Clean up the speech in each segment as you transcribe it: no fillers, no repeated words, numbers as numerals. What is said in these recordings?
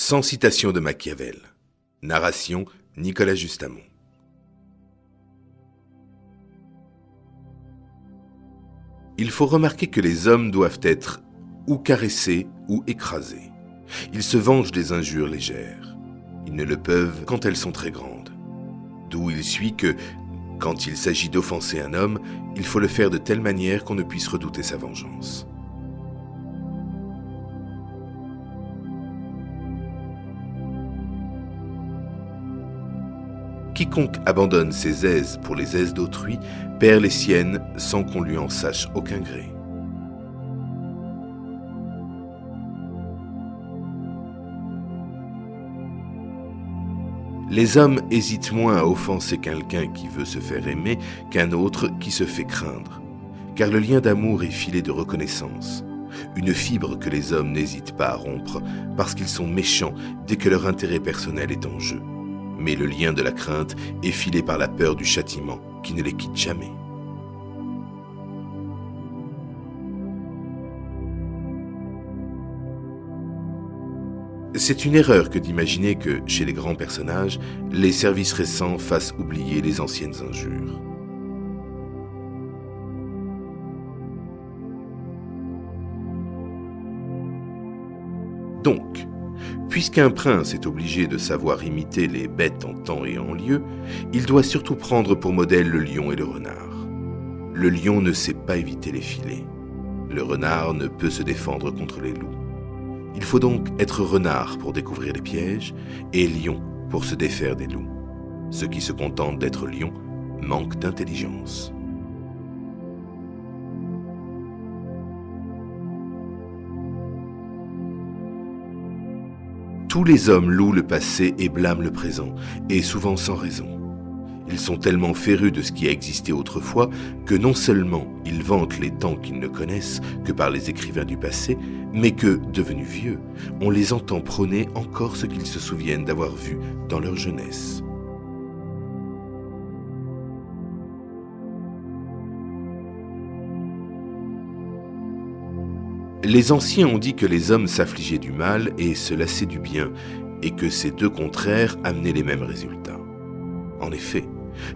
Sans citation de Machiavel. Narration Nicolas Justamont. Il faut remarquer que les hommes doivent être ou caressés ou écrasés. Ils se vengent des injures légères. Ils ne le peuvent quand elles sont très grandes. D'où il suit que, quand il s'agit d'offenser un homme, il faut le faire de telle manière qu'on ne puisse redouter sa vengeance. Quiconque abandonne ses aises pour les aises d'autrui perd les siennes sans qu'on lui en sache aucun gré. Les hommes hésitent moins à offenser quelqu'un qui veut se faire aimer qu'un autre qui se fait craindre, car le lien d'amour est filé de reconnaissance, une fibre que les hommes n'hésitent pas à rompre parce qu'ils sont méchants dès que leur intérêt personnel est en jeu. Mais le lien de la crainte est filé par la peur du châtiment qui ne les quitte jamais. C'est une erreur que d'imaginer que, chez les grands personnages, les services récents fassent oublier les anciennes injures. Donc, puisqu'un prince est obligé de savoir imiter les bêtes en temps et en lieu, il doit surtout prendre pour modèle le lion et le renard. Le lion ne sait pas éviter les filets. Le renard ne peut se défendre contre les loups. Il faut donc être renard pour découvrir les pièges et lion pour se défaire des loups. Ceux qui se contentent d'être lion manquent d'intelligence. Tous les hommes louent le passé et blâment le présent, et souvent sans raison. Ils sont tellement férus de ce qui a existé autrefois que non seulement ils vantent les temps qu'ils ne connaissent que par les écrivains du passé, mais que, devenus vieux, on les entend prôner encore ce qu'ils se souviennent d'avoir vu dans leur jeunesse. Les anciens ont dit que les hommes s'affligeaient du mal et se lassaient du bien, et que ces deux contraires amenaient les mêmes résultats. En effet,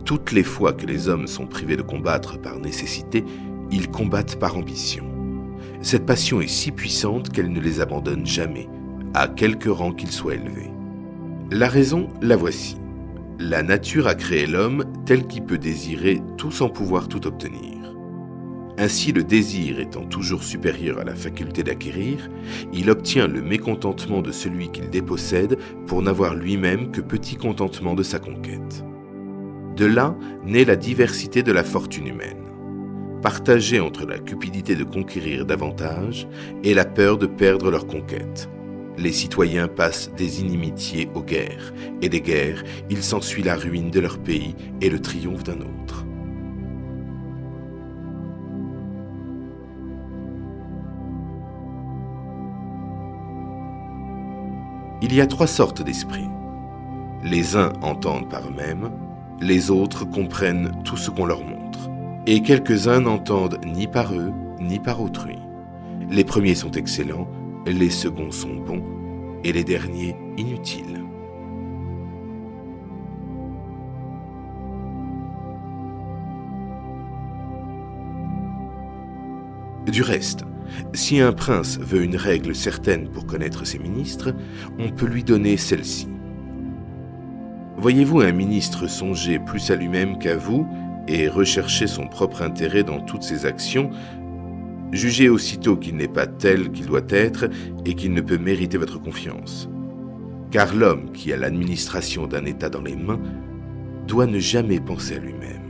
toutes les fois que les hommes sont privés de combattre par nécessité, ils combattent par ambition. Cette passion est si puissante qu'elle ne les abandonne jamais, à quelque rang qu'il soit élevé. La raison, la voici. La nature a créé l'homme tel qu'il peut désirer tout sans pouvoir tout obtenir. Ainsi, le désir étant toujours supérieur à la faculté d'acquérir, il obtient le mécontentement de celui qu'il dépossède pour n'avoir lui-même que petit contentement de sa conquête. De là naît la diversité de la fortune humaine, partagée entre la cupidité de conquérir davantage et la peur de perdre leur conquête. Les citoyens passent des inimitiés aux guerres, et des guerres, il s'ensuit la ruine de leur pays et le triomphe d'un autre. Il y a trois sortes d'esprits. Les uns entendent par eux-mêmes, les autres comprennent tout ce qu'on leur montre, et quelques-uns n'entendent ni par eux, ni par autrui. Les premiers sont excellents, les seconds sont bons, et les derniers inutiles. Du reste, si un prince veut une règle certaine pour connaître ses ministres, on peut lui donner celle-ci. Voyez-vous un ministre songer plus à lui-même qu'à vous et rechercher son propre intérêt dans toutes ses actions, jugez aussitôt qu'il n'est pas tel qu'il doit être et qu'il ne peut mériter votre confiance. Car l'homme qui a l'administration d'un État dans les mains doit ne jamais penser à lui-même,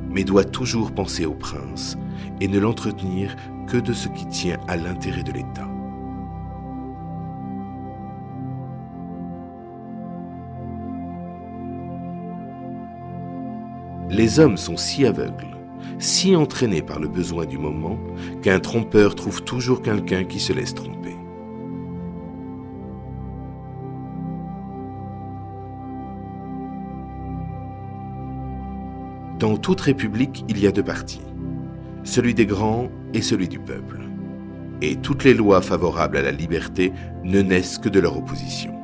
mais doit toujours penser au prince et ne l'entretenir que de ce qui tient à l'intérêt de l'État. Les hommes sont si aveugles, si entraînés par le besoin du moment, qu'un trompeur trouve toujours quelqu'un qui se laisse tromper. Dans toute république, il y a deux partis, celui des grands et celui du peuple. Et toutes les lois favorables à la liberté ne naissent que de leur opposition.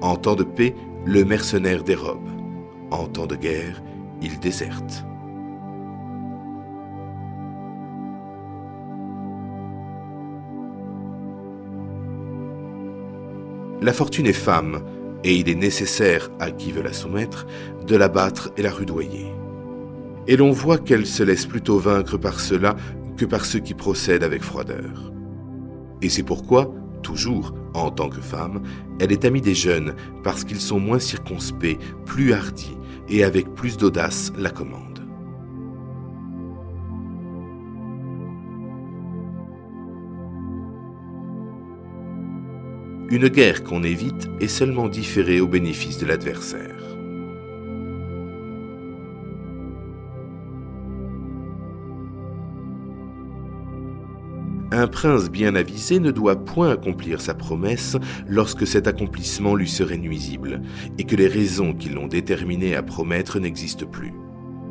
En temps de paix, le mercenaire dérobe. En temps de guerre, il déserte. La fortune est femme, et il est nécessaire, à qui veut la soumettre, de la battre et la rudoyer. Et l'on voit qu'elle se laisse plutôt vaincre par cela que par ceux qui procèdent avec froideur. Et c'est pourquoi, toujours, en tant que femme, elle est amie des jeunes, parce qu'ils sont moins circonspects, plus hardis, et avec plus d'audace la commandent. Une guerre qu'on évite est seulement différée au bénéfice de l'adversaire. Un prince bien avisé ne doit point accomplir sa promesse lorsque cet accomplissement lui serait nuisible et que les raisons qui l'ont déterminé à promettre n'existent plus.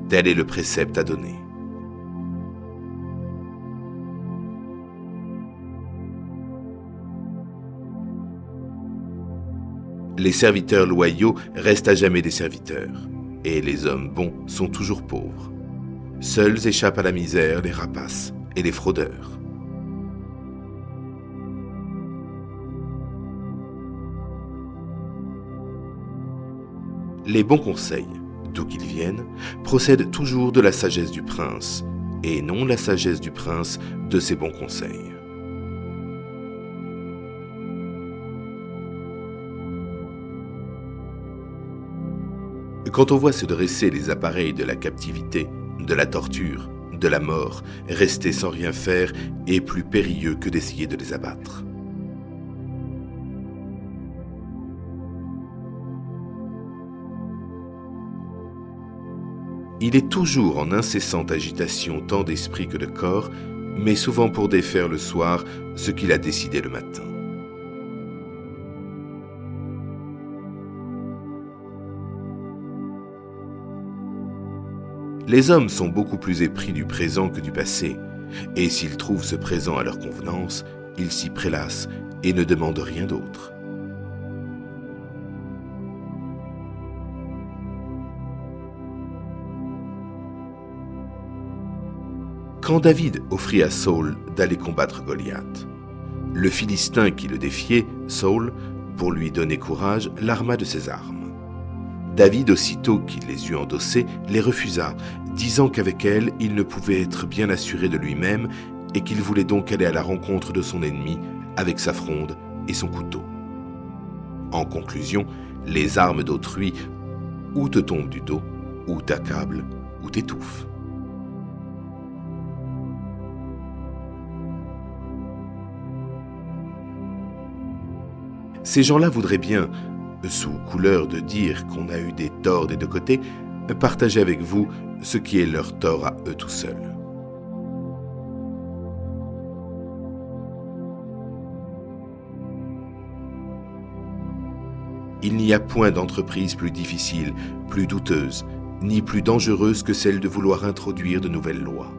Tel est le précepte à donner. Les serviteurs loyaux restent à jamais des serviteurs, et les hommes bons sont toujours pauvres. Seuls échappent à la misère les rapaces et les fraudeurs. Les bons conseils, d'où qu'ils viennent, procèdent toujours de la sagesse du prince, et non la sagesse du prince de ses bons conseils. Quand on voit se dresser les appareils de la captivité, de la torture, de la mort, rester sans rien faire est plus périlleux que d'essayer de les abattre. Il est toujours en incessante agitation tant d'esprit que de corps, mais souvent pour défaire le soir ce qu'il a décidé le matin. Les hommes sont beaucoup plus épris du présent que du passé, et s'ils trouvent ce présent à leur convenance, ils s'y prélassent et ne demandent rien d'autre. Quand David offrit à Saül d'aller combattre Goliath, le Philistin qui le défiait, Saül, pour lui donner courage, l'arma de ses armes. David, aussitôt qu'il les eut endossées, les refusa, disant qu'avec elles, il ne pouvait être bien assuré de lui-même et qu'il voulait donc aller à la rencontre de son ennemi avec sa fronde et son couteau. En conclusion, les armes d'autrui ou te tombent du dos, ou t'accablent, ou t'étouffent. Ces gens-là voudraient bien, sous couleur de dire qu'on a eu des torts des deux côtés, partager avec vous ce qui est leur tort à eux tout seuls. Il n'y a point d'entreprise plus difficile, plus douteuse, ni plus dangereuse que celle de vouloir introduire de nouvelles lois.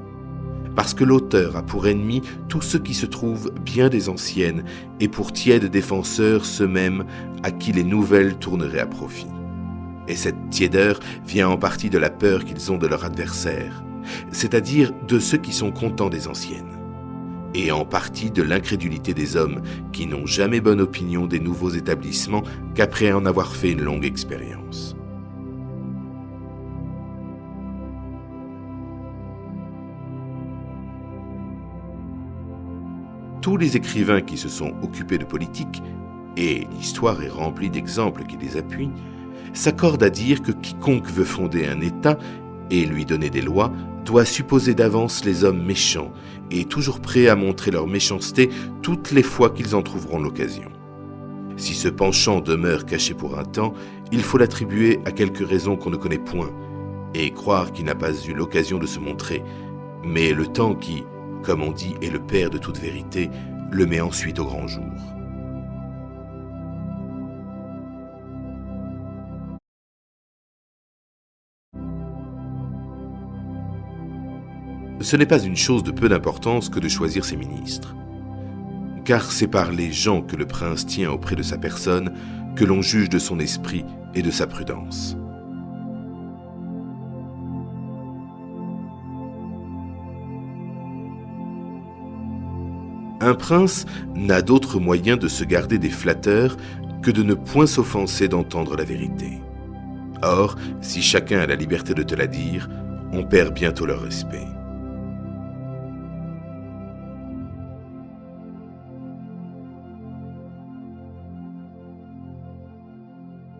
Parce que l'auteur a pour ennemi tous ceux qui se trouvent bien des anciennes et pour tièdes défenseurs ceux-mêmes à qui les nouvelles tourneraient à profit. Et cette tiédeur vient en partie de la peur qu'ils ont de leur adversaire, c'est-à-dire de ceux qui sont contents des anciennes, et en partie de l'incrédulité des hommes qui n'ont jamais bonne opinion des nouveaux établissements qu'après en avoir fait une longue expérience. Tous les écrivains qui se sont occupés de politique, et l'histoire est remplie d'exemples qui les appuient, s'accordent à dire que quiconque veut fonder un État et lui donner des lois doit supposer d'avance les hommes méchants et toujours prêts à montrer leur méchanceté toutes les fois qu'ils en trouveront l'occasion. Si ce penchant demeure caché pour un temps, il faut l'attribuer à quelque raison qu'on ne connaît point et croire qu'il n'a pas eu l'occasion de se montrer, mais le temps qui, comme on dit, est le père de toute vérité, le met ensuite au grand jour. Ce n'est pas une chose de peu d'importance que de choisir ses ministres. Car c'est par les gens que le prince tient auprès de sa personne que l'on juge de son esprit et de sa prudence. Un prince n'a d'autre moyen de se garder des flatteurs que de ne point s'offenser d'entendre la vérité. Or, si chacun a la liberté de te la dire, on perd bientôt leur respect.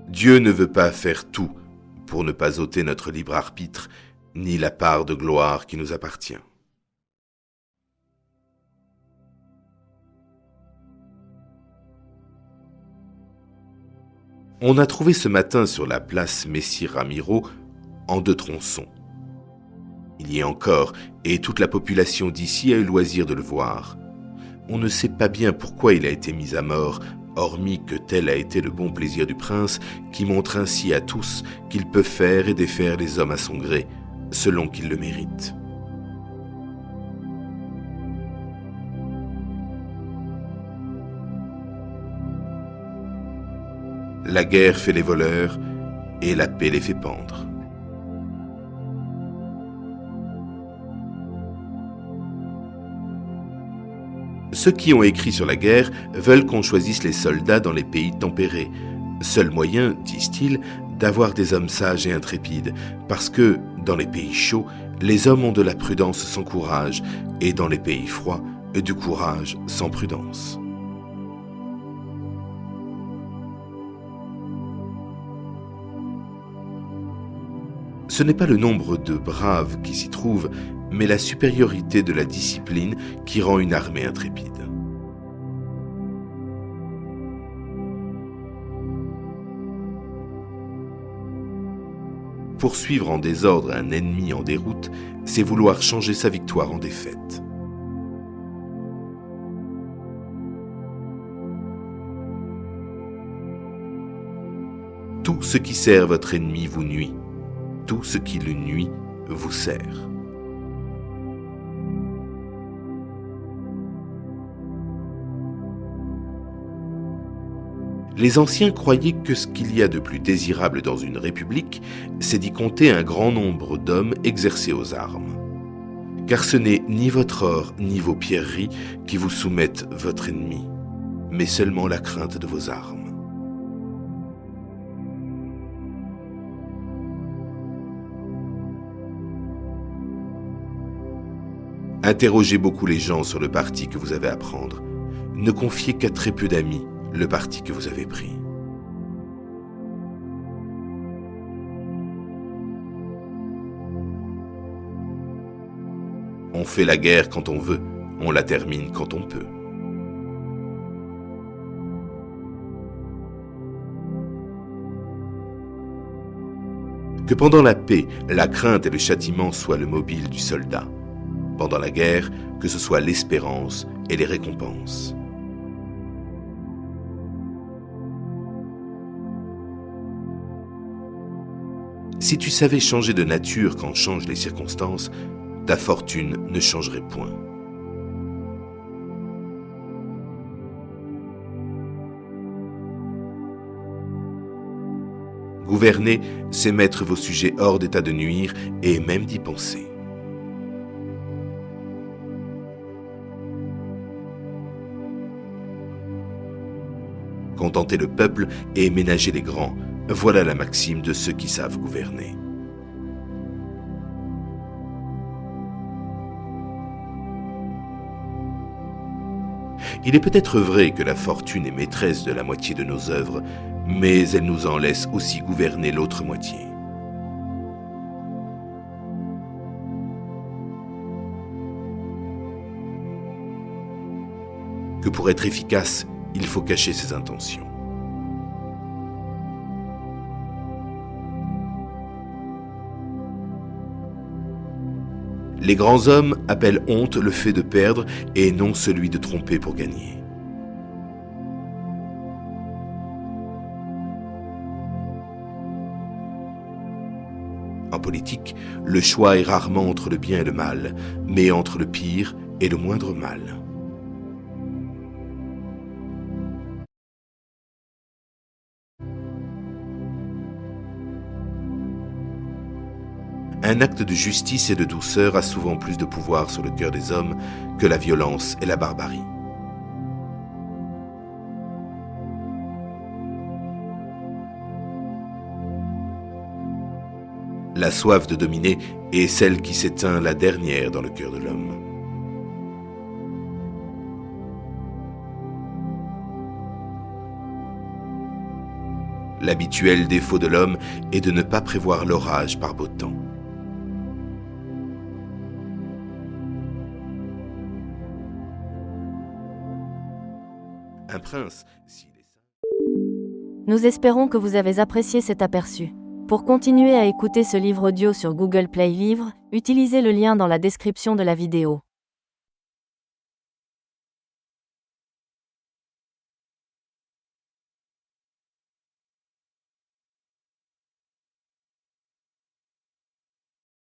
Dieu ne veut pas faire tout pour ne pas ôter notre libre arbitre, ni la part de gloire qui nous appartient. On a trouvé ce matin sur la place Messire Ramiro en 2 tronçons. Il y est encore, et toute la population d'ici a eu loisir de le voir. On ne sait pas bien pourquoi il a été mis à mort, hormis que tel a été le bon plaisir du prince, qui montre ainsi à tous qu'il peut faire et défaire les hommes à son gré, selon qu'ils le méritent. La guerre fait les voleurs et la paix les fait pendre. Ceux qui ont écrit sur la guerre veulent qu'on choisisse les soldats dans les pays tempérés. Seul moyen, disent-ils, d'avoir des hommes sages et intrépides, parce que, dans les pays chauds, les hommes ont de la prudence sans courage, et dans les pays froids, du courage sans prudence. Ce n'est pas le nombre de braves qui s'y trouvent, mais la supériorité de la discipline qui rend une armée intrépide. Poursuivre en désordre un ennemi en déroute, c'est vouloir changer sa victoire en défaite. Tout ce qui sert votre ennemi vous nuit. Tout ce qui le nuit vous sert. Les anciens croyaient que ce qu'il y a de plus désirable dans une république, c'est d'y compter un grand nombre d'hommes exercés aux armes. Car ce n'est ni votre or ni vos pierreries qui vous soumettent votre ennemi, mais seulement la crainte de vos armes. Interrogez beaucoup les gens sur le parti que vous avez à prendre. Ne confiez qu'à très peu d'amis le parti que vous avez pris. On fait la guerre quand on veut, on la termine quand on peut. Que pendant la paix, la crainte et le châtiment soient le mobile du soldat. Pendant la guerre, que ce soit l'espérance et les récompenses. Si tu savais changer de nature quand changent les circonstances, ta fortune ne changerait point. Gouverner, c'est mettre vos sujets hors d'état de nuire et même d'y penser. Contenter le peuple et ménager les grands, voilà la maxime de ceux qui savent gouverner. Il est peut-être vrai que la fortune est maîtresse de la moitié de nos œuvres, mais elle nous en laisse aussi gouverner l'autre moitié. Que pour être efficace, il faut cacher ses intentions. Les grands hommes appellent honte le fait de perdre et non celui de tromper pour gagner. En politique, le choix est rarement entre le bien et le mal, mais entre le pire et le moindre mal. Un acte de justice et de douceur a souvent plus de pouvoir sur le cœur des hommes que la violence et la barbarie. La soif de dominer est celle qui s'éteint la dernière dans le cœur de l'homme. L'habituel défaut de l'homme est de ne pas prévoir l'orage par beau temps. Un prince, s'il est... Nous espérons que vous avez apprécié cet aperçu. Pour continuer à écouter ce livre audio sur Google Play Livres, utilisez le lien dans la description de la vidéo.